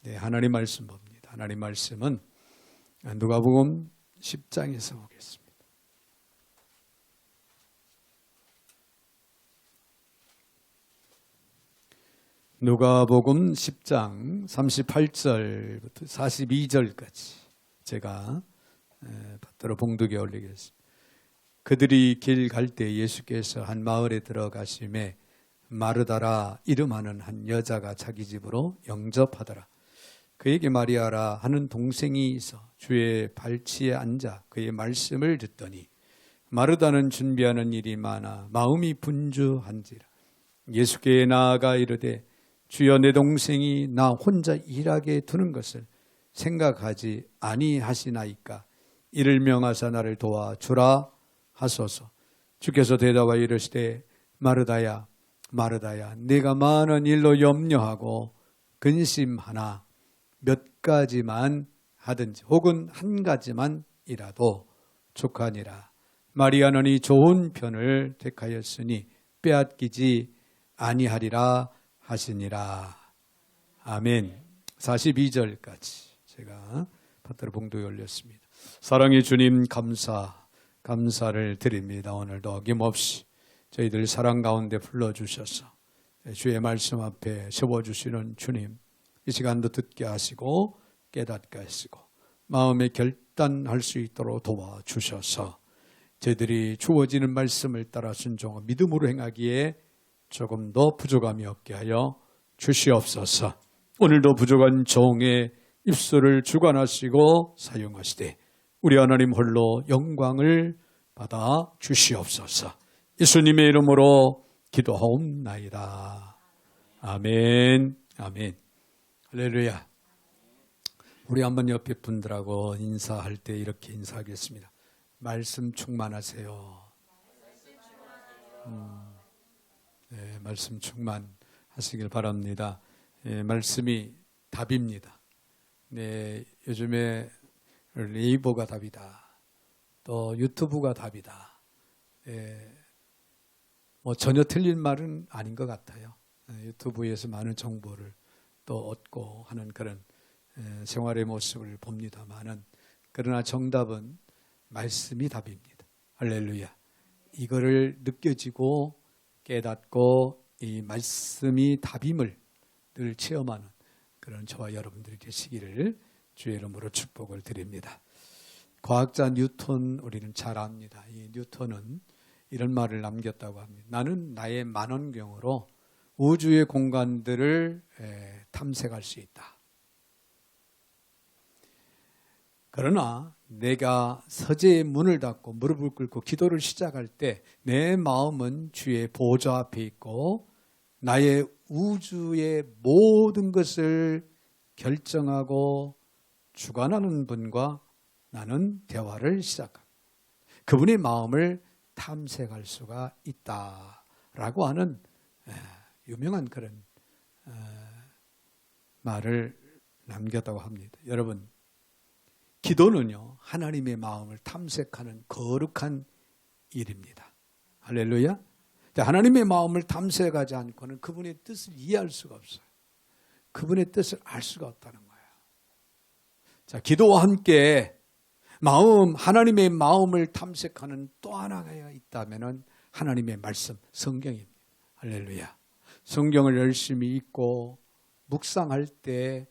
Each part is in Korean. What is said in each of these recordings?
네, 하나님 말씀 봅니다. 하나님 말씀은 누가복음 10장에서 보겠습니다. 누가복음 10장 38절부터 42절까지 제가 받들어 봉독에 올리겠습니다. 그들이 길 갈 때 예수께서 한 마을에 들어가심에 마르다라 이름하는 한 여자가 자기 집으로 영접하더라. 그에게 마리아라 하는 동생이 있어 주의 발치에 앉아 그의 말씀을 듣더니 마르다는 준비하는 일이 많아 마음이 분주한지라. 예수께 나아가 이르되 주여, 내 동생이 나 혼자 일하게 두는 것을 생각하지 아니하시나이까. 이를 명하사 나를 도와주라 하소서. 주께서 대답하여 이르시되 마르다야 마르다야, 네가 많은 일로 염려하고 근심하나 몇 가지만 하든지 혹은 한 가지만이라도 족하니라. 마리아는 이 좋은 편을 택하였으니 빼앗기지 아니하리라 하시니라. 아멘. 42절까지 제가 받들어 봉독에 올렸습니다. 사랑의 주님, 감사를 드립니다. 오늘도 어김없이 저희들 사랑 가운데 불러주셔서 주의 말씀 앞에 세워주시는 주님, 이 시간도 듣게 하시고 깨닫게 하시고 마음에 결단할 수 있도록 도와주셔서 저희들이 주어지는 말씀을 따라 순종하고 믿음으로 행하기에 조금 더 부족함이 없게 하여 주시옵소서. 오늘도 부족한 종의 입술을 주관하시고 사용하시되 우리 하나님 홀로 영광을 받아 주시옵소서. 예수님의 이름으로 기도하옵나이다. 아멘. 아멘. 할렐루야. 우리 한번 옆에 분들하고 인사할 때 이렇게 인사하겠습니다. 말씀 충만하세요. 네, 말씀 충만하시길 바랍니다. 네, 말씀이 답입니다. 네, 요즘에 네이버가 답이다. 또 유튜브가 답이다. 네, 전혀 틀린 말은 아닌 것 같아요. 유튜브에서 많은 정보를 또 얻고 하는 그런 생활의 모습을 봅니다만은, 그러나 정답은 말씀이 답입니다. 할렐루야. 이거를 느껴지고 깨닫고 이 말씀이 답임을 늘 체험하는 그런 저와 여러분들이 되시기를 주의 이름으로 축복을 드립니다. 과학자 뉴턴 우리는 잘 압니다. 이 뉴턴은 이런 말을 남겼다고 합니다. 나는 나의 만원경으로 우주의 공간들을 탐색할 수 있다. 그러나 내가 서재의 문을 닫고 무릎을 꿇고 기도를 시작할 때 내 마음은 주의 보좌 앞에 있고 나의 우주의 모든 것을 결정하고 주관하는 분과 나는 대화를 시작합니다. 그분의 마음을 탐색할 수가 있다라고 하는 유명한 그런 말을 남겼다고 합니다. 여러분, 기도는요, 하나님의 마음을 탐색하는 거룩한 일입니다. 할렐루야. 하나님의 마음을 탐색하지 않고는 그분의 뜻을 이해할 수가 없어요. 그분의 뜻을 알 수가 없다는 거예요. 자, 기도와 함께 하나님의 마음을 탐색하는 또 하나가 있다면 하나님의 말씀, 성경입니다. 할렐루야. 성경을 열심히 읽고 묵상할 때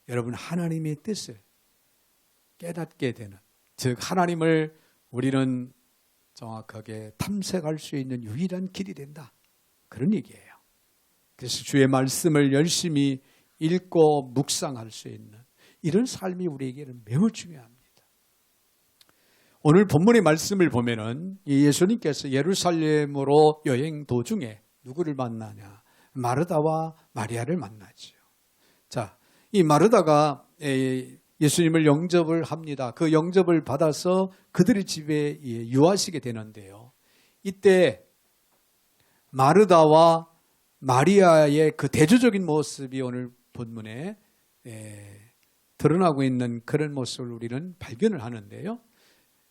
여러분 하나님의 뜻을 깨닫게 되는, 즉 하나님을 우리는 정확하게 탐색할 수 있는 유일한 길이 된다, 그런 얘기예요. 그래서 주의 말씀을 열심히 읽고 묵상할 수 있는 이런 삶이 우리에게는 매우 중요합니다. 오늘 본문의 말씀을 보면은 예수님께서 예루살렘으로 여행 도중에 누구를 만나냐? 마르다와 마리아를 만나죠. 자, 이 마르다가 예수님을 영접을 합니다. 그 영접을 받아서 그들의 집에 유하시게 되는데요. 이때 마르다와 마리아의 그 대조적인 모습이 오늘 본문에 드러나고 있는 그런 모습을 우리는 발견을 하는데요.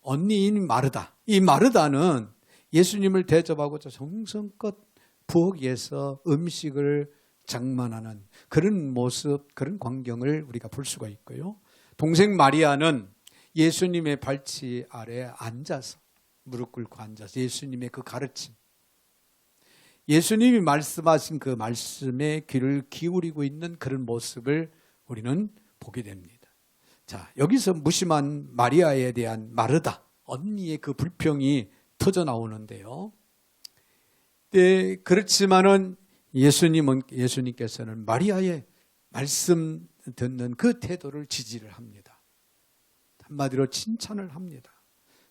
언니인 마르다. 이 마르다는 예수님을 대접하고자 정성껏 부엌에서 음식을 장만하는 그런 모습, 그런 광경을 우리가 볼 수가 있고요. 동생 마리아는 예수님의 발치 아래 앉아서 무릎 꿇고 앉아서 예수님의 그 가르침, 예수님이 말씀하신 그 말씀에 귀를 기울이고 있는 그런 모습을 우리는 보게 됩니다. 자, 여기서 무심한 마리아에 대한 마르다, 언니의 그 불평이 터져 나오는데요. 네, 그렇지만은 예수님께서는 마리아의 말씀 듣는 그 태도를 지지를 합니다. 한마디로 칭찬을 합니다.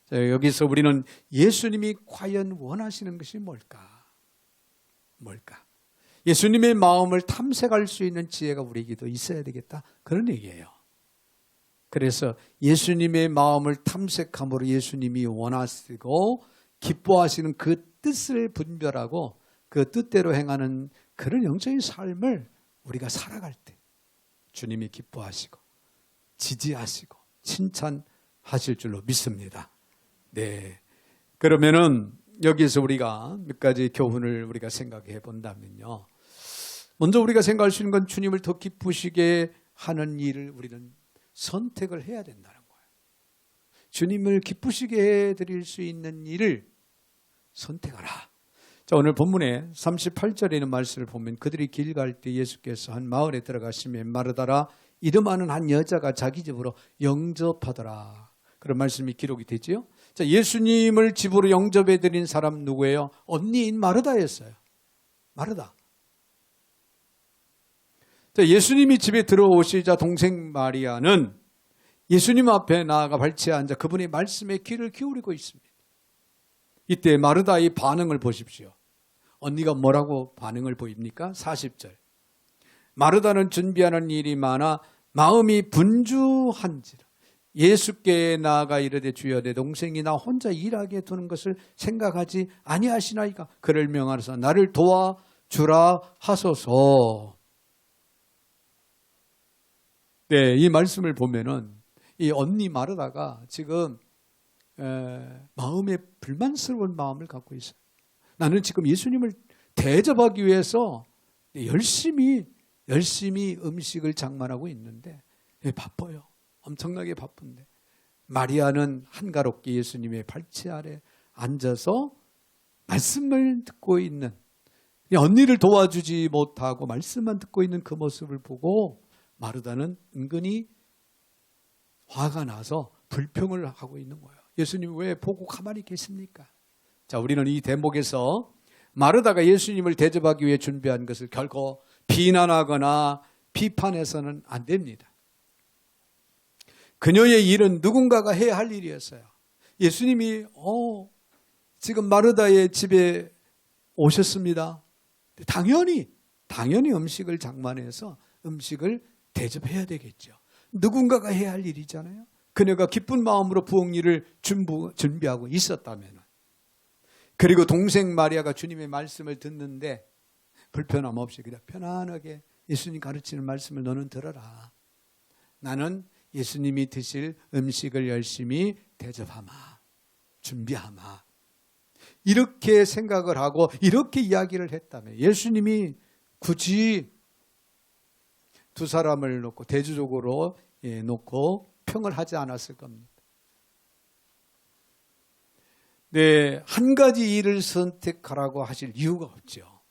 자, 여기서 우리는 예수님이 과연 원하시는 것이 뭘까? 예수님의 마음을 탐색할 수 있는 지혜가 우리에게도 있어야 되겠다. 그런 얘기예요. 그래서 예수님의 마음을 탐색함으로 예수님이 원하시고 기뻐하시는 그 뜻을 분별하고 그 뜻대로 행하는 그런 영적인 삶을 우리가 살아갈 때 주님이 기뻐하시고 지지하시고 칭찬하실 줄로 믿습니다. 네. 그러면은 여기에서 우리가 몇 가지 교훈을 우리가 생각해 본다면요. 먼저 우리가 생각할 수 있는 건 주님을 더 기쁘시게 하는 일을 우리는 선택을 해야 된다는 거예요. 주님을 기쁘시게 해드릴 수 있는 일을 선택하라. 자, 오늘 본문에 38절에 있는 말씀을 보면 그들이 길 갈 때 예수께서 한 마을에 들어가시면 마르다라 이름하는 한 여자가 자기 집으로 영접하더라. 그런 말씀이 기록이 되지요. 자, 예수님을 집으로 영접해 드린 사람 누구예요? 언니인 마르다였어요. 마르다. 자, 예수님이 집에 들어오시자 동생 마리아는 예수님 앞에 나아가 발치에 앉아 그분의 말씀에 귀를 기울이고 있습니다. 이때 마르다의 반응을 보십시오. 언니가 뭐라고 반응을 보입니까? 40절. 마르다는 준비하는 일이 많아 마음이 분주한지라 예수께 나아가 이르되 주여 내 동생이 나 혼자 일하게 두는 것을 생각하지 아니하시나이까. 그를 명하사 나를 도와주라 하소서. 네, 이 말씀을 보면은 이 언니 마르다가 지금 마음에 불만스러운 마음을 갖고 있어요. 나는 지금 예수님을 대접하기 위해서 열심히 음식을 장만하고 있는데 바빠요. 엄청나게 바쁜데 마리아는 한가롭게 예수님의 발치 아래 앉아서 말씀을 듣고 있는, 언니를 도와주지 못하고 말씀만 듣고 있는 그 모습을 보고 마르다는 은근히 화가 나서 불평을 하고 있는 거예요. 예수님 왜 보고 가만히 계십니까? 자, 우리는 이 대목에서 마르다가 예수님을 대접하기 위해 준비한 것을 결코 비난하거나 비판해서는 안 됩니다. 그녀의 일은 누군가가 해야 할 일이었어요. 예수님이 지금 마르다의 집에 오셨습니다. 당연히 음식을 장만해서 음식을 대접해야 되겠죠. 누군가가 해야 할 일이잖아요. 그녀가 기쁜 마음으로 부엌일을 준비하고 있었다면, 그리고 동생 마리아가 주님의 말씀을 듣는데 불편함 없이 그냥 편안하게 예수님 가르치는 말씀을 너는 들어라. 나는 예수님이 드실 음식을 열심히 대접하마, 준비하마. 이렇게 생각을 하고 이렇게 이야기를 했다면 예수님이 굳이 두 사람을 놓고 대조적으로 놓고 평을 하지 않았을 겁니다. 네, 한 가지 일을 선택하라고 하실 이유가 없죠.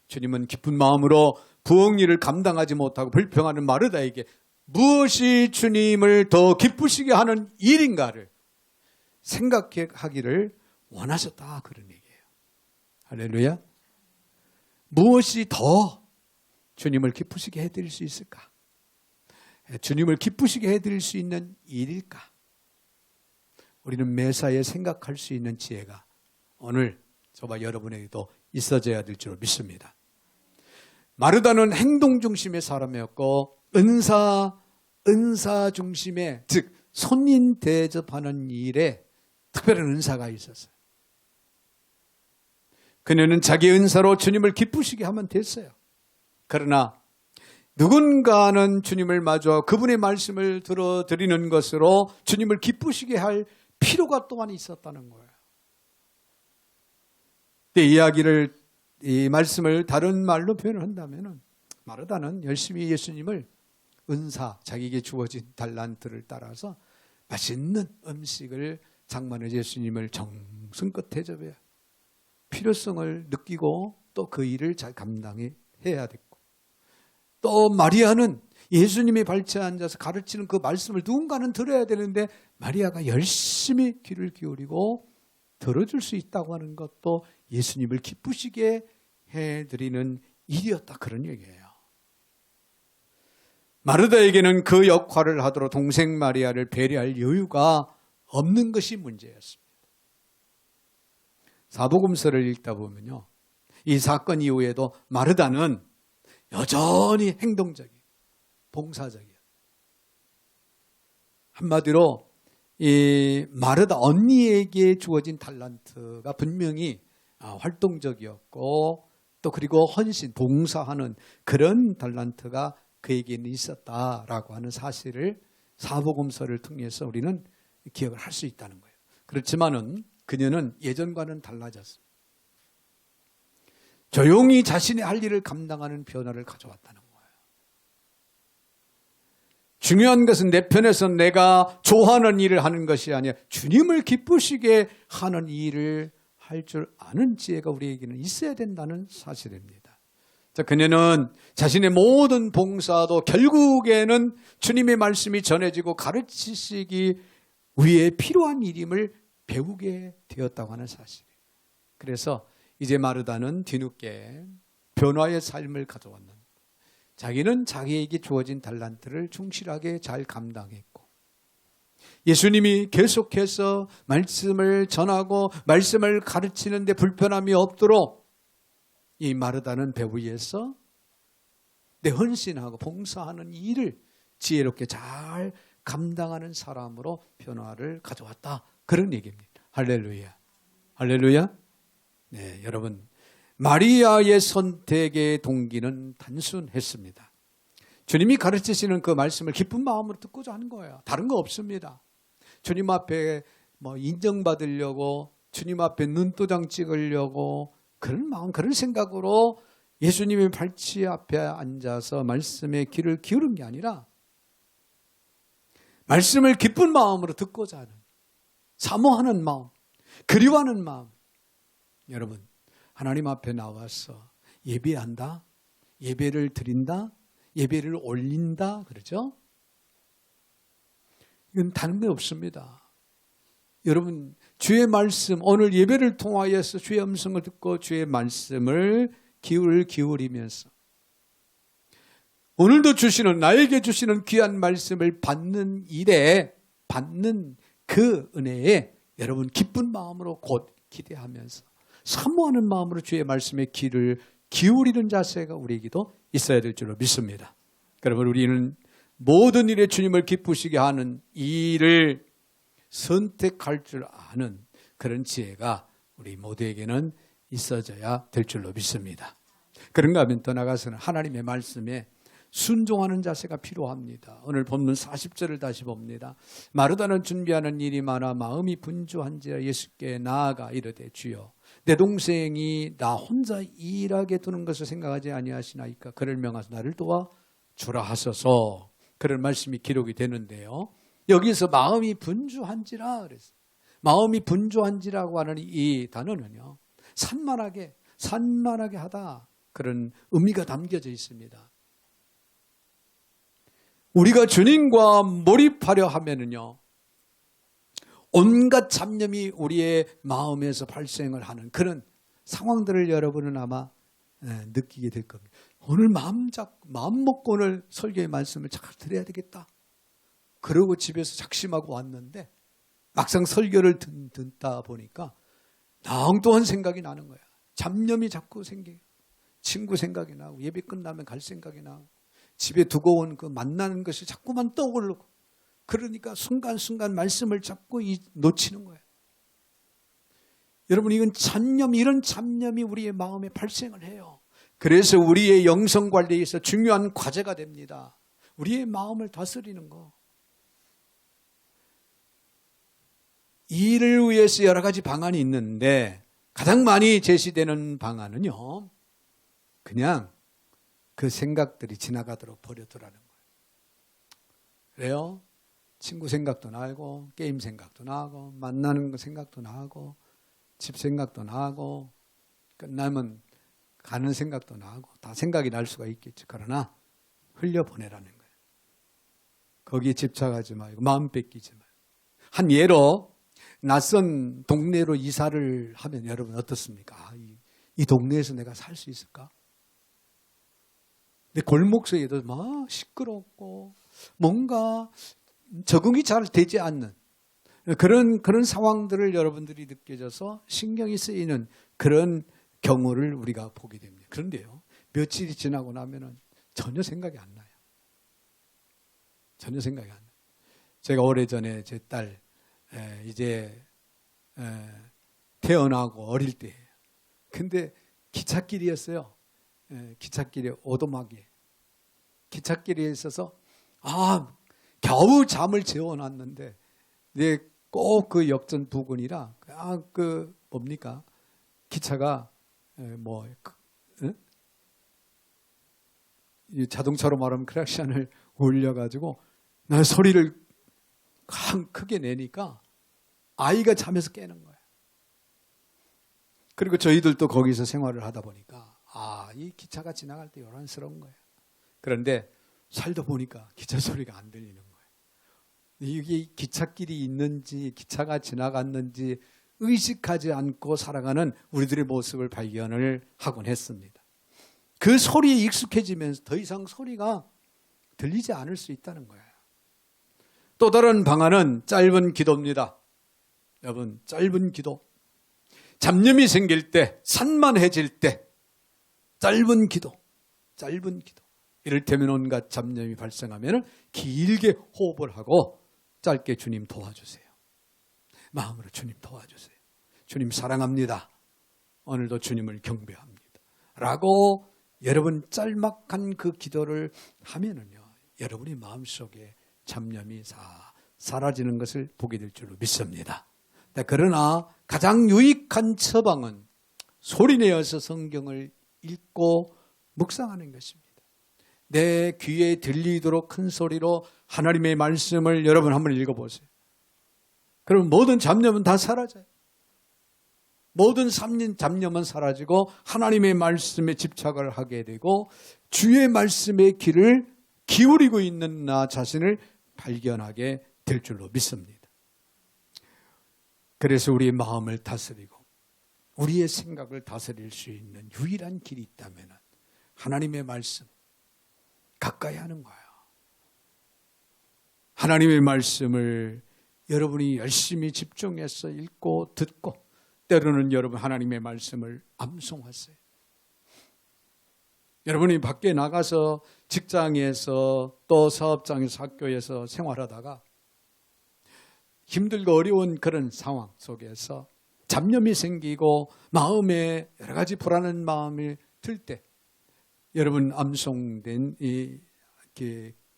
주님은 기쁜 마음으로 부엌일을 감당하지 못하고 불평하는 마르다에게 무엇이 주님을 더 기쁘시게 하는 일인가를 생각하기를 원하셨다, 그런 얘기예요. 할렐루야. 무엇이 더 주님을 기쁘시게 해드릴 수 있을까? 주님을 기쁘시게 해드릴 수 있는 일일까? 우리는 매사에 생각할 수 있는 지혜가 오늘 저와 여러분에게도 있어져야 될 줄 믿습니다. 마르다는 행동 중심의 사람이었고 은사 중심의, 즉 손님 대접하는 일에 특별한 은사가 있었어요. 그녀는 자기 은사로 주님을 기쁘시게 하면 됐어요. 그러나 누군가는 주님을 마주하고 그분의 말씀을 들어드리는 것으로 주님을 기쁘시게 할 필요가 또한 있었다는 거예요. 이 말씀을 다른 말로 표현을 한다면 마르다는 열심히 예수님을 은사, 자기에게 주어진 달란트를 따라서 맛있는 음식을 장만해 예수님을 정성껏 대접해야 필요성을 느끼고 또 그 일을 잘 감당해야 됐고, 또 마리아는 예수님이 발치에 앉아서 가르치는 그 말씀을 누군가는 들어야 되는데 마리아가 열심히 귀를 기울이고 들어줄 수 있다고 하는 것도 예수님을 기쁘시게 해드리는 일이었다, 그런 얘기예요. 마르다에게는 그 역할을 하도록 동생 마리아를 배려할 여유가 없는 것이 문제였습니다. 사복음서를 읽다 보면요, 이 사건 이후에도 마르다는 여전히 행동적이에요. 봉사적이에요. 한마디로 이 마르다 언니에게 주어진 달란트가 분명히 활동적이었고, 또 그리고 헌신, 봉사하는 그런 달란트가 그에게는 있었다라고 하는 사실을 사복음서를 통해서 우리는 기억을 할 수 있다는 거예요. 그렇지만은 그녀는 예전과는 달라졌어요. 조용히 자신의 할 일을 감당하는 변화를 가져왔다는 거예요. 중요한 것은 내 편에서 내가 좋아하는 일을 하는 것이 아니라 주님을 기쁘시게 하는 일을 할 줄 아는 지혜가 우리에게는 있어야 된다는 사실입니다. 자, 그녀는 자신의 모든 봉사도 결국에는 주님의 말씀이 전해지고 가르치시기 위해 필요한 일임을 배우게 되었다고 하는 사실이에요. 그래서 이제 마르다는 뒤늦게 변화의 삶을 가져왔는, 자기는 자기에게 주어진 달란트를 충실하게 잘 감당했고, 예수님이 계속해서 말씀을 전하고 말씀을 가르치는 데 불편함이 없도록 이 마르다는 배 위에서 내 헌신하고 봉사하는 일을 지혜롭게 잘 감당하는 사람으로 변화를 가져왔다, 그런 얘기입니다. 할렐루야. 할렐루야. 네, 여러분, 마리아의 선택의 동기는 단순했습니다. 주님이 가르치시는 그 말씀을 기쁜 마음으로 듣고자 하는 거예요. 다른 거 없습니다. 주님 앞에 인정받으려고, 주님 앞에 눈도장 찍으려고 그런 마음, 그런 생각으로 예수님의 발치 앞에 앉아서 말씀에 귀를 기울인 게 아니라 말씀을 기쁜 마음으로 듣고자 하는, 사모하는 마음, 그리워하는 마음. 여러분, 하나님 앞에 나와서 예배한다, 예배를 드린다, 예배를 올린다, 그러죠? 이건 다른 게 없습니다. 여러분, 주의 말씀, 오늘 예배를 통하여서 주의 음성을 듣고 주의 말씀을 기울이면서 오늘도 주시는, 나에게 주시는 귀한 말씀을 받는 일에, 받는 그 은혜에 여러분 기쁜 마음으로 곧 기대하면서 사모하는 마음으로 주의 말씀에 귀를 기울이는 자세가 우리에게도 있어야 될 줄로 믿습니다. 여러분, 우리는 모든 일에 주님을 기쁘시게 하는 일을 선택할 줄 아는 그런 지혜가 우리 모두에게는 있어져야 될 줄로 믿습니다. 그런가 하면 더 나아가서는 하나님의 말씀에 순종하는 자세가 필요합니다. 오늘 본문 40절을 다시 봅니다. 마르다는 준비하는 일이 많아 마음이 분주한지라 예수께 나아가 이르되, 주여, 내 동생이 나 혼자 일하게 두는 것을 생각하지 아니하시나이까? 그를 명하사 나를 도와 주라 하소서. 그런 말씀이 기록이 되는데요, 여기서 마음이 분주한지라 그랬어요. 마음이 분주한지라고 하는 이 단어는요, 산만하게 하다, 그런 의미가 담겨져 있습니다. 우리가 주님과 몰입하려 하면은요, 온갖 잡념이 우리의 마음에서 발생을 하는 그런 상황들을 여러분은 아마 느끼게 될 겁니다. 오늘 마음 먹고 오늘 설교의 말씀을 잘 들어야 되겠다. 그러고 집에서 작심하고 왔는데 막상 설교를 듣다 보니까 엉뚱한 생각이 나는 거야. 잡념이 자꾸 생겨요. 친구 생각이 나고, 예배 끝나면 갈 생각이 나고, 집에 두고 온 그 만나는 것이 자꾸만 떠오르고, 그러니까 순간순간 말씀을 자꾸 놓치는 거예요. 여러분, 이건 이런 잡념이 우리의 마음에 발생을 해요. 그래서 우리의 영성 관리에서 중요한 과제가 됩니다. 우리의 마음을 다스리는 거. 이 일을 위해서 여러 가지 방안이 있는데 가장 많이 제시되는 방안은요, 그냥 그 생각들이 지나가도록 버려두라는 거예요. 그래요? 친구 생각도 나고, 게임 생각도 나고, 만나는 거 생각도 나고, 집 생각도 나고, 끝나면 가는 생각도 나고, 다 생각이 날 수가 있겠지. 그러나 흘려보내라는 거예요. 거기에 집착하지 말고, 마음 뺏기지 말고. 한 예로, 낯선 동네로 이사를 하면 여러분 어떻습니까? 이 동네에서 내가 살 수 있을까? 근데 골목서에도 막 시끄럽고 뭔가 적응이 잘 되지 않는 그런 상황들을 여러분들이 느껴져서 신경이 쓰이는 그런 경우를 우리가 보게 됩니다. 그런데요, 며칠이 지나고 나면은 전혀 생각이 안 나요. 전혀 생각이 안 나요. 제가 오래전에 제 딸 이제 태어나고 어릴 때예요. 근데 기찻길이었어요. 기찻길에 오도막에 기찻길에 있어서 겨우 잠을 재워놨는데 꼭 그 역전 부근이라 뭡니까 기차가 자동차로 말하면 크랙션을 올려가지고 나 소리를 크게 내니까 아이가 잠에서 깨는 거예요. 그리고 저희들도 거기서 생활을 하다 보니까 이 기차가 지나갈 때 요란스러운 거예요. 그런데 살다 보니까 기차 소리가 안 들리는 거예요. 이게 기찻길이 있는지 기차가 지나갔는지 의식하지 않고 살아가는 우리들의 모습을 발견을 하곤 했습니다. 그 소리에 익숙해지면서 더 이상 소리가 들리지 않을 수 있다는 거예요. 또 다른 방안은 짧은 기도입니다. 여러분, 짧은 기도. 잡념이 생길 때, 산만해질 때 짧은 기도. 이를테면 온갖 잡념이 발생하면 길게 호흡을 하고 짧게 주님 도와주세요. 마음으로 주님 도와주세요. 주님 사랑합니다. 오늘도 주님을 경배합니다. 라고 여러분 짤막한 그 기도를 하면은요, 여러분의 마음속에 잡념이 사라지는 것을 보게 될 줄로 믿습니다. 그러나 가장 유익한 처방은 소리내어서 성경을 읽고 묵상하는 것입니다. 내 귀에 들리도록 큰 소리로 하나님의 말씀을 여러분 한번 읽어보세요. 그럼 모든 잡념은 다 사라져요. 모든 잡념은 사라지고 하나님의 말씀에 집착을 하게 되고 주의 말씀의 귀를 기울이고 있는 나 자신을 발견하게 될 줄로 믿습니다. 그래서 우리의 마음을 다스리고 우리의 생각을 다스릴 수 있는 유일한 길이 있다면 하나님의 말씀 가까이 하는 거예요. 하나님의 말씀을 여러분이 열심히 집중해서 읽고 듣고 때로는 여러분 하나님의 말씀을 암송하세요. 여러분이 밖에 나가서 직장에서 또 사업장에서 학교에서 생활하다가 힘들고 어려운 그런 상황 속에서 잡념이 생기고 마음에 여러 가지 불안한 마음이 들 때 여러분 암송된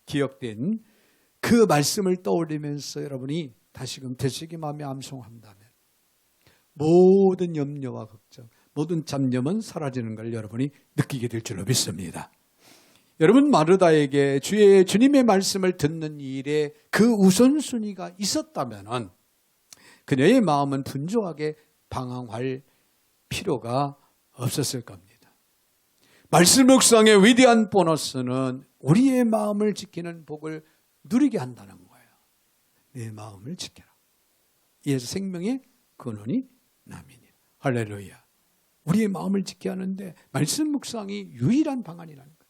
기억된 그 말씀을 떠올리면서 여러분이 다시금 되새김하며 암송한다면 모든 염려와 걱정, 모든 잡념은 사라지는 걸 여러분이 느끼게 될 줄로 믿습니다. 여러분 마르다에게 주님의 말씀을 듣는 일에 그 우선순위가 있었다면 그녀의 마음은 분주하게 방황할 필요가 없었을 겁니다. 말씀 묵상의 위대한 보너스는 우리의 마음을 지키는 복을 누리게 한다는 거예요. 내 마음을 지켜라. 이에서 생명의 근원이 남이니. 할렐루야. 우리의 마음을 지켜야 하는데 말씀 묵상이 유일한 방안이라는 거예요.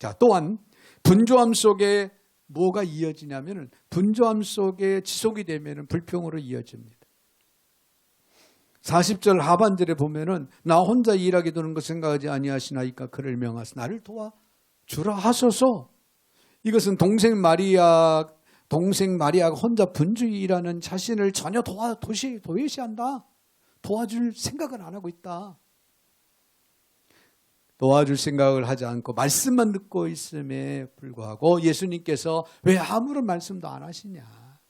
자, 또한 분주함 속에 뭐가 이어지냐면 분주함 속에 지속이 되면 불평으로 이어집니다. 40절 하반절에 보면은 나 혼자 일하게 되는 것 생각하지 아니하시나이까 그를 명하사 나를 도와주라 하소서. 이것은 동생 마리아가 혼자 분주히 일하는 자신을 전혀 도외시한다. 도와줄 생각을 안 하고 있다. 도와줄 생각을 하지 않고 말씀만 듣고 있음에 불구하고 예수님께서 왜 아무런 말씀도 안 하시냐.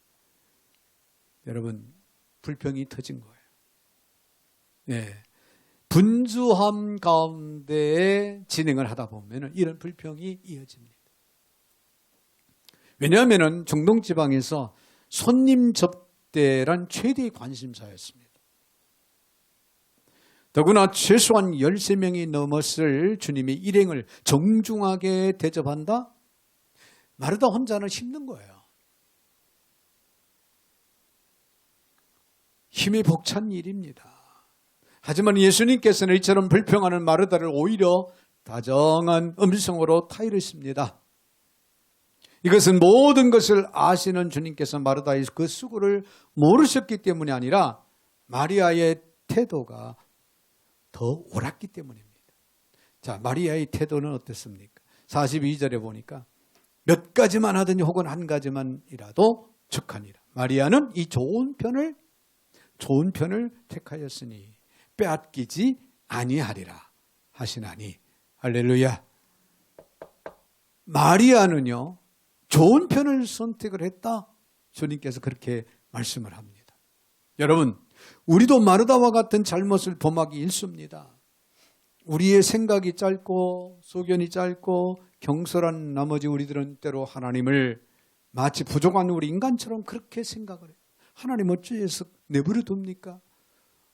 여러분 불평이 터진 거예요. 예, 분주함 가운데 진행을 하다 보면 이런 불평이 이어집니다. 왜냐하면 중동지방에서 손님 접대란 최대의 관심사였습니다. 더구나 최소한 13명이 넘었을 주님의 일행을 정중하게 대접한다? 마르다 혼자는 힘든 거예요. 힘이 벅찬 일입니다. 하지만 예수님께서는 이처럼 불평하는 마르다를 오히려 다정한 음성으로 타이르십니다. 이것은 모든 것을 아시는 주님께서 마르다의 그 수고를 모르셨기 때문이 아니라 마리아의 태도가 더 옳았기 때문입니다. 자, 마리아의 태도는 어땠습니까? 42절에 보니까 몇 가지만 하든지 혹은 한 가지만이라도 족하니라. 마리아는 이 좋은 편을 택하였으니 빼앗기지 아니하리라 하시나니. 할렐루야. 마리아는요, 좋은 편을 선택을 했다. 주님께서 그렇게 말씀을 합니다. 여러분, 우리도 마르다와 같은 잘못을 범하기 일쑤입니다. 우리의 생각이 짧고 소견이 짧고 경솔한 나머지 우리들은 때로 하나님을 마치 부족한 우리 인간처럼 그렇게 생각을 해요. 하나님 어찌해서 내버려 둡니까?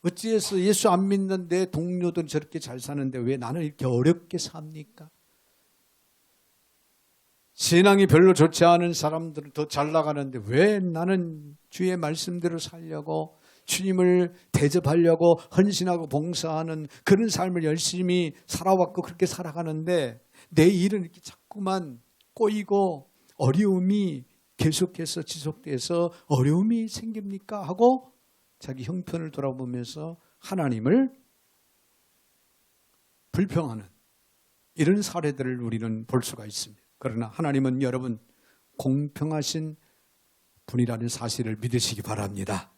어찌해서 예수 안 믿는 내 동료들은 저렇게 잘 사는데 왜 나는 이렇게 어렵게 삽니까? 신앙이 별로 좋지 않은 사람들은 더 잘 나가는데 왜 나는 주의 말씀대로 살려고 주님을 대접하려고 헌신하고 봉사하는 그런 삶을 열심히 살아왔고 그렇게 살아가는데 내 일은 이렇게 자꾸만 꼬이고 어려움이 계속해서 지속돼서 어려움이 생깁니까? 하고 자기 형편을 돌아보면서 하나님을 불평하는 이런 사례들을 우리는 볼 수가 있습니다. 그러나 하나님은 여러분 공평하신 분이라는 사실을 믿으시기 바랍니다.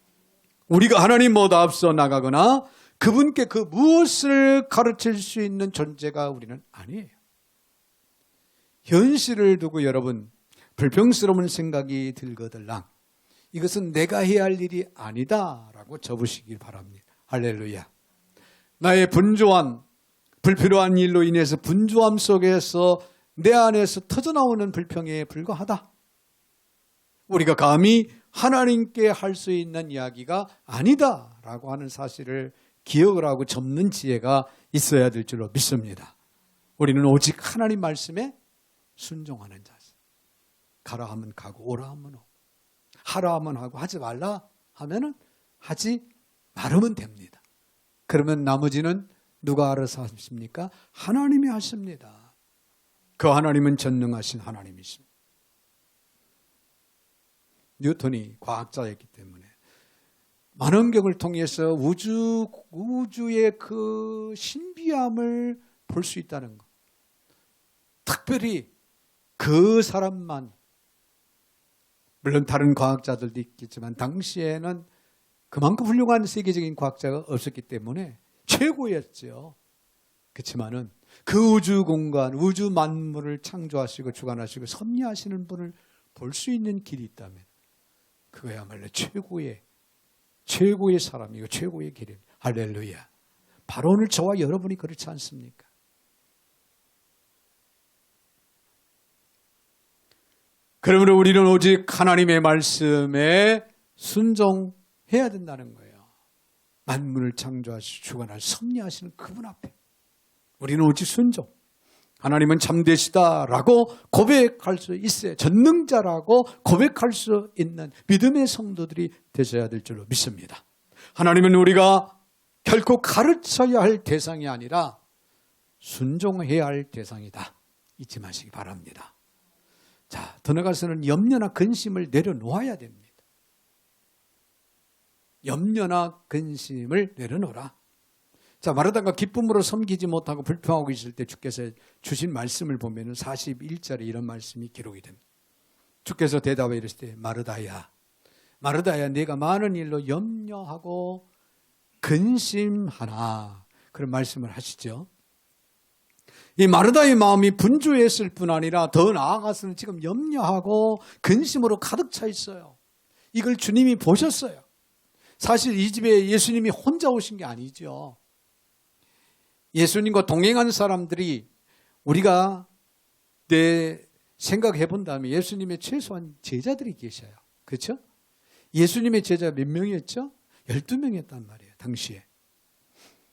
우리가 하나님보다 앞서 나가거나 그분께 그 무엇을 가르칠 수 있는 존재가 우리는 아니에요. 현실을 두고 여러분 불평스러운 생각이 들거들랑 이것은 내가 해야 할 일이 아니다라고 접으시길 바랍니다. 할렐루야. 나의 분주한 불필요한 일로 인해서 분주함 속에서 내 안에서 터져나오는 불평에 불과하다. 우리가 감히 하나님께 할 수 있는 이야기가 아니다라고 하는 사실을 기억을 하고 접는 지혜가 있어야 될 줄로 믿습니다. 우리는 오직 하나님 말씀에 순종하는 자세. 가라 하면 가고 오라 하면 오고 하라 하면 하고 하지 말라 하면은 하지 말으면 됩니다. 그러면 나머지는 누가 알아서 하십니까? 하나님이 하십니다. 그 하나님은 전능하신 하나님이십니다. 뉴턴이 과학자였기 때문에 만원경을 통해서 우주의 그 신비함을 볼 수 있다는 것. 특별히 그 사람만, 물론 다른 과학자들도 있겠지만 당시에는 그만큼 훌륭한 세계적인 과학자가 없었기 때문에 최고였죠. 그렇지만은 그 우주 공간, 우주 만물을 창조하시고 주관하시고 섭리하시는 분을 볼 수 있는 길이 있다면 그거야말로 최고의 사람이고 최고의 길입니다. 할렐루야. 바로 오늘 저와 여러분이 그렇지 않습니까? 그러므로 우리는 오직 하나님의 말씀에 순종해야 된다는 거예요. 만물을 창조하시고 주관하시고 섭리하시는 그분 앞에 우리는 오직 순종. 하나님은 참되시다라고 고백할 수 있어요. 전능자라고 고백할 수 있는 믿음의 성도들이 되셔야 될 줄로 믿습니다. 하나님은 우리가 결코 가르쳐야 할 대상이 아니라 순종해야 할 대상이다. 잊지 마시기 바랍니다. 자, 더 나아가서는 염려나 근심을 내려놓아야 됩니다. 염려나 근심을 내려놓으라. 자, 마르다가 기쁨으로 섬기지 못하고 불평하고 있을 때 주께서 주신 말씀을 보면 41절에 이런 말씀이 기록이 됩니다. 주께서 대답해 이르시되 마르다야 내가 많은 일로 염려하고 근심하나. 그런 말씀을 하시죠. 이 마르다의 마음이 분주했을 뿐 아니라 더 나아가서는 지금 염려하고 근심으로 가득 차 있어요. 이걸 주님이 보셨어요. 사실 이 집에 예수님이 혼자 오신 게 아니죠. 예수님과 동행한 사람들이 우리가 생각해 본다면 예수님의 최소한 제자들이 계셔요. 그렇죠? 예수님의 제자 몇 명이었죠? 12명이었단 말이에요. 당시에.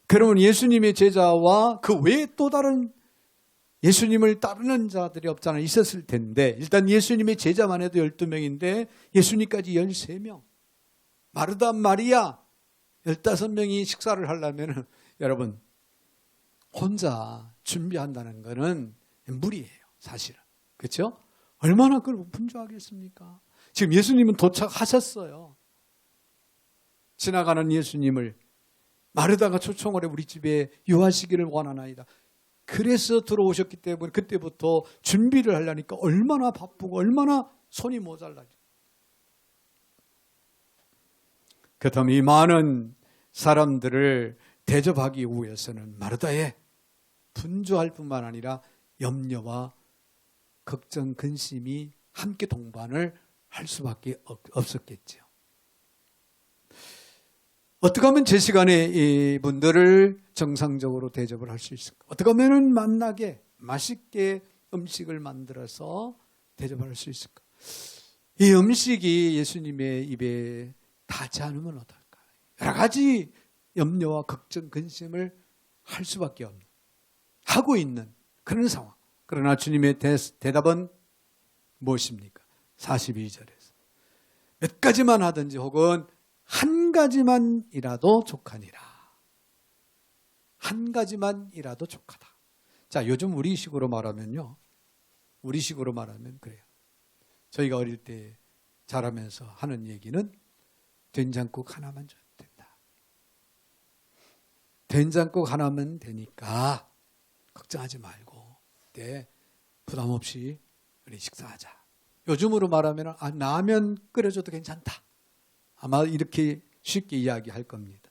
그러면 예수님의 제자와 그 외에 또 다른 예수님을 따르는 자들이 없잖아요. 있었을 텐데 일단 예수님의 제자만 해도 12명인데 예수님까지 13명. 마르다 마리아 15명이 식사를 하려면 여러분 혼자 준비한다는 것은 무리예요. 사실은. 그렇죠? 얼마나 그걸 분주하겠습니까? 지금 예수님은 도착하셨어요. 지나가는 예수님을 마르다가 초청을 해 우리 집에 유하시기를 원하나이다. 그래서 들어오셨기 때문에 그때부터 준비를 하려니까 얼마나 바쁘고 얼마나 손이 모자라죠. 그렇다면 이 많은 사람들을 대접하기 위해서는 마르다의 분주할 뿐만 아니라 염려와 걱정, 근심이 함께 동반을 할 수밖에 없었겠죠. 어떻게 하면 제 시간에 이분들을 정상적으로 대접을 할 수 있을까? 어떻게 하면 만나게 맛있게 음식을 만들어서 대접을 할 수 있을까? 이 음식이 예수님의 입에 닿지 않으면 어떨까? 여러 가지 염려와 걱정, 근심을 할 수밖에 없는, 하고 있는 그런 상황. 그러나 주님의 대답은 무엇입니까? 42절에서 몇 가지만 하든지 혹은 한 가지만이라도 족하니라. 한 가지만이라도 족하다. 자, 요즘 우리식으로 말하면요. 우리식으로 말하면 그래요. 저희가 어릴 때 자라면서 하는 얘기는 된장국 하나만 줘도 된다. 된장국 하나면 되니까 걱정하지 말고 그때 부담 없이 우리 식사하자. 요즘으로 말하면 라면 끓여줘도 괜찮다. 아마 이렇게 쉽게 이야기할 겁니다.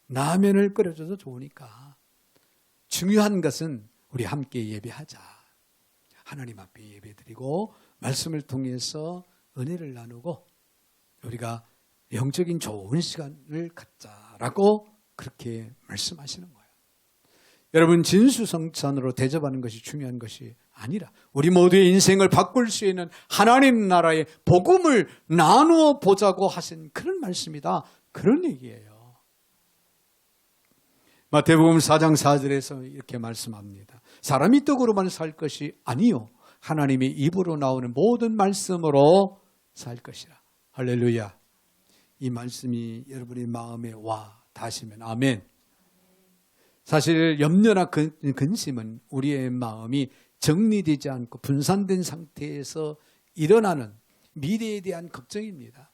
라면을 끓여줘도 좋으니까 중요한 것은 우리 함께 예배하자. 하나님 앞에 예배드리고 말씀을 통해서 은혜를 나누고 우리가 영적인 좋은 시간을 갖자라고 그렇게 말씀하시는 거예요. 여러분 진수성찬으로 대접하는 것이 중요한 것이 아니라 우리 모두의 인생을 바꿀 수 있는 하나님 나라의 복음을 나누어 보자고 하신 그런 말씀이다. 그런 얘기예요. 마태복음 4장 4절에서 이렇게 말씀합니다. 사람이 떡으로만 살 것이 아니요 하나님의 입으로 나오는 모든 말씀으로 살 것이라. 할렐루야. 이 말씀이 여러분의 마음에 와 닿으시면 아멘. 사실 염려나 근심은 우리의 마음이 정리되지 않고 분산된 상태에서 일어나는 미래에 대한 걱정입니다.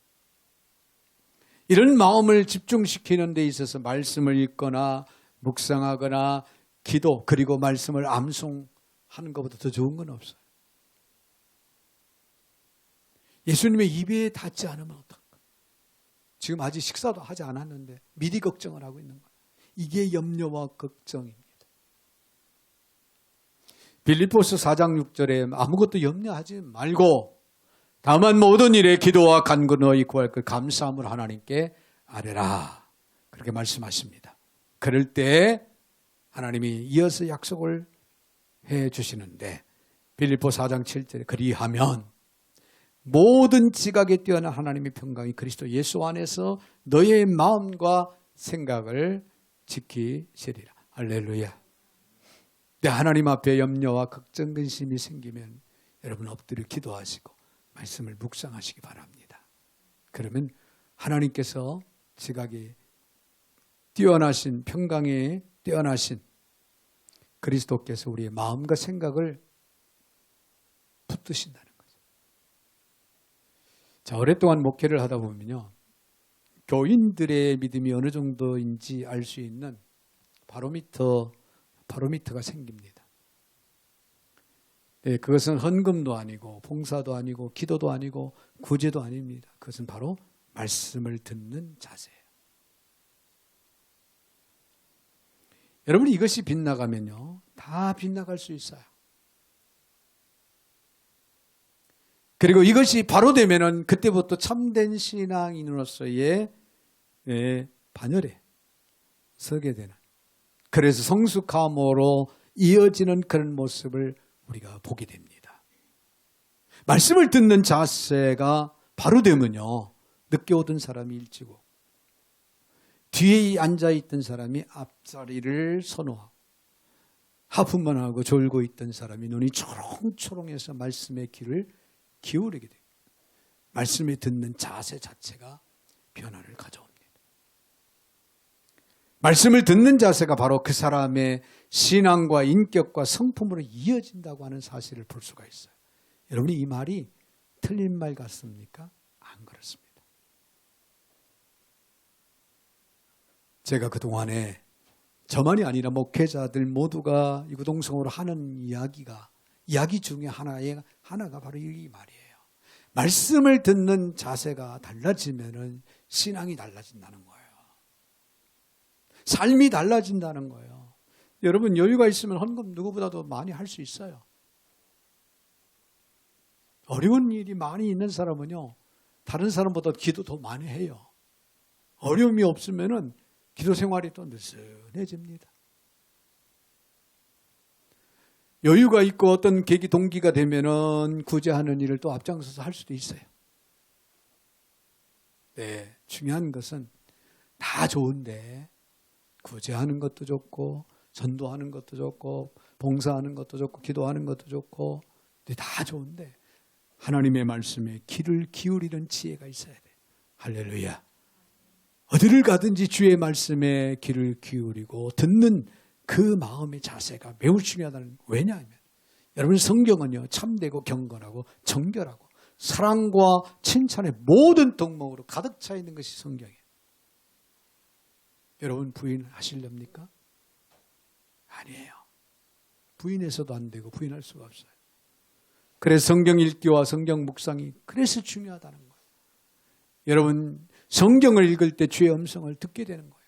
이런 마음을 집중시키는 데 있어서 말씀을 읽거나 묵상하거나 기도 그리고 말씀을 암송하는 것보다 더 좋은 건 없어요. 예수님의 입에 닿지 않으면 어떨까? 지금 아직 식사도 하지 않았는데 미리 걱정을 하고 있는 거예요. 이게 염려와 걱정입니다. 빌립보서 4장 6절에 아무것도 염려하지 말고 다만 모든 일에 기도와 간구너이 구할 것 감사함을 하나님께 아뢰라. 그렇게 말씀하십니다. 그럴 때 하나님이 이어서 약속을 해 주시는데 빌립보 4장 7절에 그리하면 모든 지각에 뛰어난 하나님의 평강이 그리스도 예수 안에서 너의 마음과 생각을 지키시리라. 할렐루야. 하나님 앞에 염려와 걱정, 근심이 생기면 여러분 엎드려 기도하시고 말씀을 묵상하시기 바랍니다. 그러면 하나님께서 지각에 뛰어나신 평강에 뛰어나신 그리스도께서 우리의 마음과 생각을 붙드신다는 거죠. 자, 오랫동안 목회를 하다 보면요. 교인들의 믿음이 어느 정도인지 알 수 있는 바로미터가 생깁니다. 네, 그것은 헌금도 아니고 봉사도 아니고 기도도 아니고 구제도 아닙니다. 그것은 바로 말씀을 듣는 자세예요. 여러분 이것이 빗나가면요. 다 빗나갈 수 있어요. 그리고 이것이 바로 되면은 그때부터 참된 신앙인으로서의 반열에 서게 되는 그래서 성숙함으로 이어지는 그런 모습을 우리가 보게 됩니다. 말씀을 듣는 자세가 바로 되면요, 늦게 오던 사람이 일찍 오고 뒤에 앉아있던 사람이 앞자리를 선호하고 하품만 하고 졸고 있던 사람이 눈이 초롱초롱해서 말씀의 귀를 기울이게 됩니다. 말씀을 듣는 자세 자체가 변화를 가져옵니다. 말씀을 듣는 자세가 바로 그 사람의 신앙과 인격과 성품으로 이어진다고 하는 사실을 볼 수가 있어요. 여러분이 이 말이 틀린 말 같습니까? 안 그렇습니다. 제가 그동안에 저만이 아니라 목회자들 모두가 이구동성으로 하는 이야기 중에 하나가 바로 이 말이에요. 말씀을 듣는 자세가 달라지면은 신앙이 달라진다는 거예요. 삶이 달라진다는 거예요. 여러분, 여유가 있으면 헌금 누구보다도 많이 할 수 있어요. 어려운 일이 많이 있는 사람은요, 다른 사람보다 기도 더 많이 해요. 어려움이 없으면은 기도 생활이 또 느슨해집니다. 여유가 있고 어떤 계기 동기가 되면은 구제하는 일을 또 앞장서서 할 수도 있어요. 네, 중요한 것은 다 좋은데 구제하는 것도 좋고 전도하는 것도 좋고 봉사하는 것도 좋고 기도하는 것도 좋고 다 좋은데 하나님의 말씀에 귀를 기울이는 지혜가 있어야 돼요. 할렐루야. 어디를 가든지 주의 말씀에 귀를 기울이고 듣는 그 마음의 자세가 매우 중요하다는, 왜냐하면 여러분, 성경은요 참되고 경건하고 정결하고 사랑과 칭찬의 모든 덕목으로 가득 차 있는 것이 성경이에요. 여러분, 부인하시렵니까? 아니에요. 부인해서도 안 되고 부인할 수가 없어요. 그래서 성경 읽기와 성경 묵상이 그래서 중요하다는 거예요. 여러분, 성경을 읽을 때 주의 음성을 듣게 되는 거예요.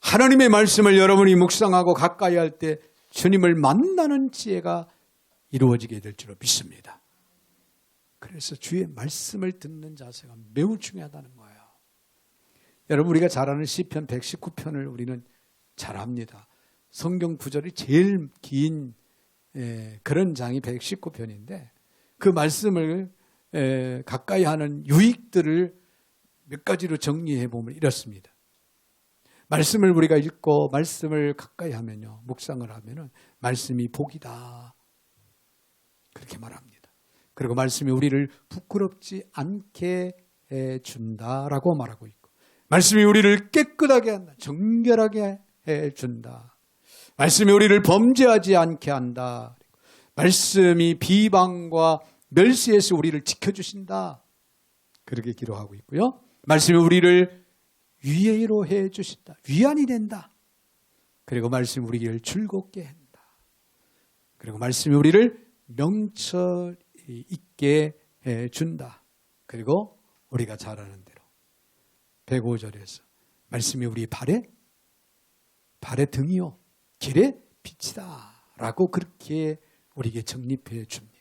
하나님의 말씀을 여러분이 묵상하고 가까이 할 때 주님을 만나는 지혜가 이루어지게 될 줄로 믿습니다. 그래서 주의 말씀을 듣는 자세가 매우 중요하다는 거예요. 여러분, 우리가 잘 아는 시편 119편을 우리는 잘 압니다. 성경 구절이 제일 긴 그런 장이 119편인데 그 말씀을 가까이 하는 유익들을 몇 가지로 정리해 보면 이렇습니다. 말씀을 우리가 읽고 말씀을 가까이 하면요, 묵상을 하면은 말씀이 복이다, 그렇게 말합니다. 그리고 말씀이 우리를 부끄럽지 않게 해준다라고 말하고 있고, 말씀이 우리를 깨끗하게 한다, 정결하게 해준다, 말씀이 우리를 범죄하지 않게 한다, 말씀이 비방과 멸시에서 우리를 지켜주신다, 그렇게 기록하고 있고요. 말씀이 우리를 위로로 해주신다, 위안이 된다. 그리고 말씀이 우리를 즐겁게 한다. 그리고 말씀이 우리를 명철 있게 해준다. 그리고 우리가 잘 아는 대로 105절에서 말씀이 우리 발의 등이요 길의 빛이다 라고 그렇게 우리에게 정립해 줍니다.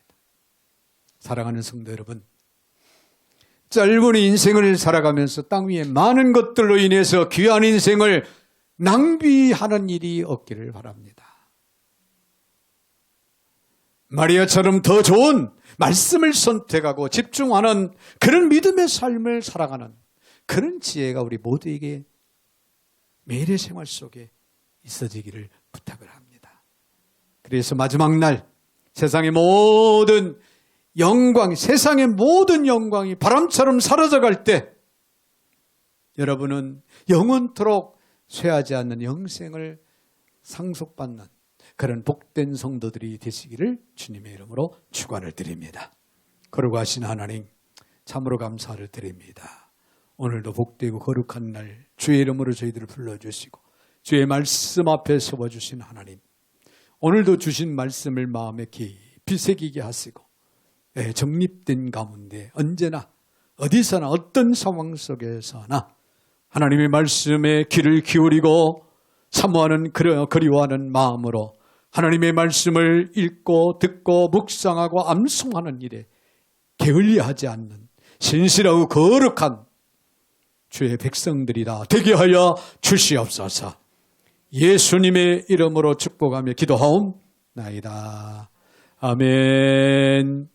사랑하는 성도 여러분, 짧은 인생을 살아가면서 땅 위에 많은 것들로 인해서 귀한 인생을 낭비하는 일이 없기를 바랍니다. 마리아처럼 더 좋은 말씀을 선택하고 집중하는 그런 믿음의 삶을 살아가는 그런 지혜가 우리 모두에게 매일의 생활 속에 있어지기를 부탁을 합니다. 그래서 마지막 날 세상의 모든 영광, 세상의 모든 영광이 바람처럼 사라져갈 때 여러분은 영원토록 쇠하지 않는 영생을 상속받는 그런 복된 성도들이 되시기를 주님의 이름으로 축원을 드립니다. 거룩하신 하나님, 참으로 감사를 드립니다. 오늘도 복되고 거룩한 날 주의 이름으로 저희들을 불러주시고 주의 말씀 앞에 세워주신 하나님, 오늘도 주신 말씀을 마음에 깊이 새기게 하시고 정립된 가운데 언제나 어디서나 어떤 상황 속에서나 하나님의 말씀에 귀를 기울이고 사모하는 그리워하는 마음으로 하나님의 말씀을 읽고 듣고 묵상하고 암송하는 일에 게을리하지 않는 신실하고 거룩한 주의 백성들이다 되게 하여 주시옵소서. 예수님의 이름으로 축복하며 기도하옵나이다. 아멘.